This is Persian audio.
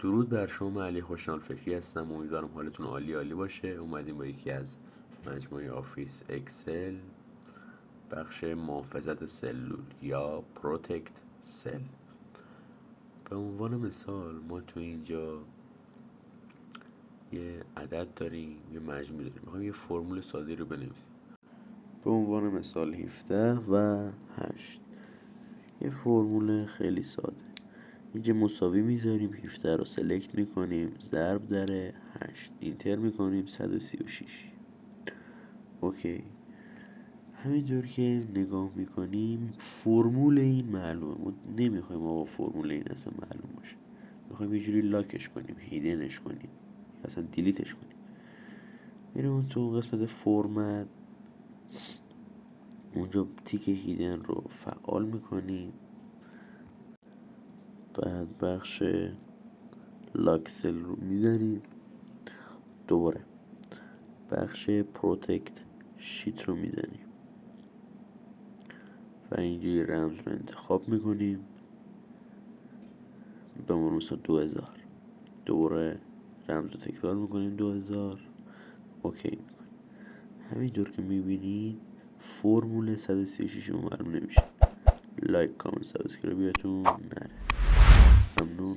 درود بر شما، علی خوشحال فکری هستم. امیدوارم حالتون عالی باشه. اومدیم با یکی از مجموعه آفیس اکسل، بخش محافظت سلول یا پروتکت سل. به عنوان مثال ما تو اینجا یه عدد داریم، یه مجموعه داریم، میخوایم یه فرمول ساده رو بنویسیم. به عنوان مثال 17 و 8، یه فرمول خیلی ساده. اینجا مساوی میذاریم، 17 رو سلکت میکنیم، ضرب در 8 اینتر میکنیم، 136. اوکی. همینطور که نگاه میکنیم فرمول این معلومه. ما نمیخوایم آقا فرمول این اصلا معلوم باشه، میخوایم یه جوری لاکش کنیم، هیدنش کنیم یا اصلا دیلیتش کنیم. میریم تو قسمت فرمت، اونجا تیک هیدن رو فعال میکنیم، بعد بخش لاکسل رو میزنیم، دوباره بخش پروتکت شیت رو میزنیم و اینجا یه رمز رو انتخاب میکنیم، به عنوان مثلا 2000. دوباره رمز رو تکرار میکنیم 2000. اوکی میکنیم. همینطور که میبینید فرمول 136 معلوم نمیشه. لایک، کامنت، سابسکرایب بیاتون نره. ممنون.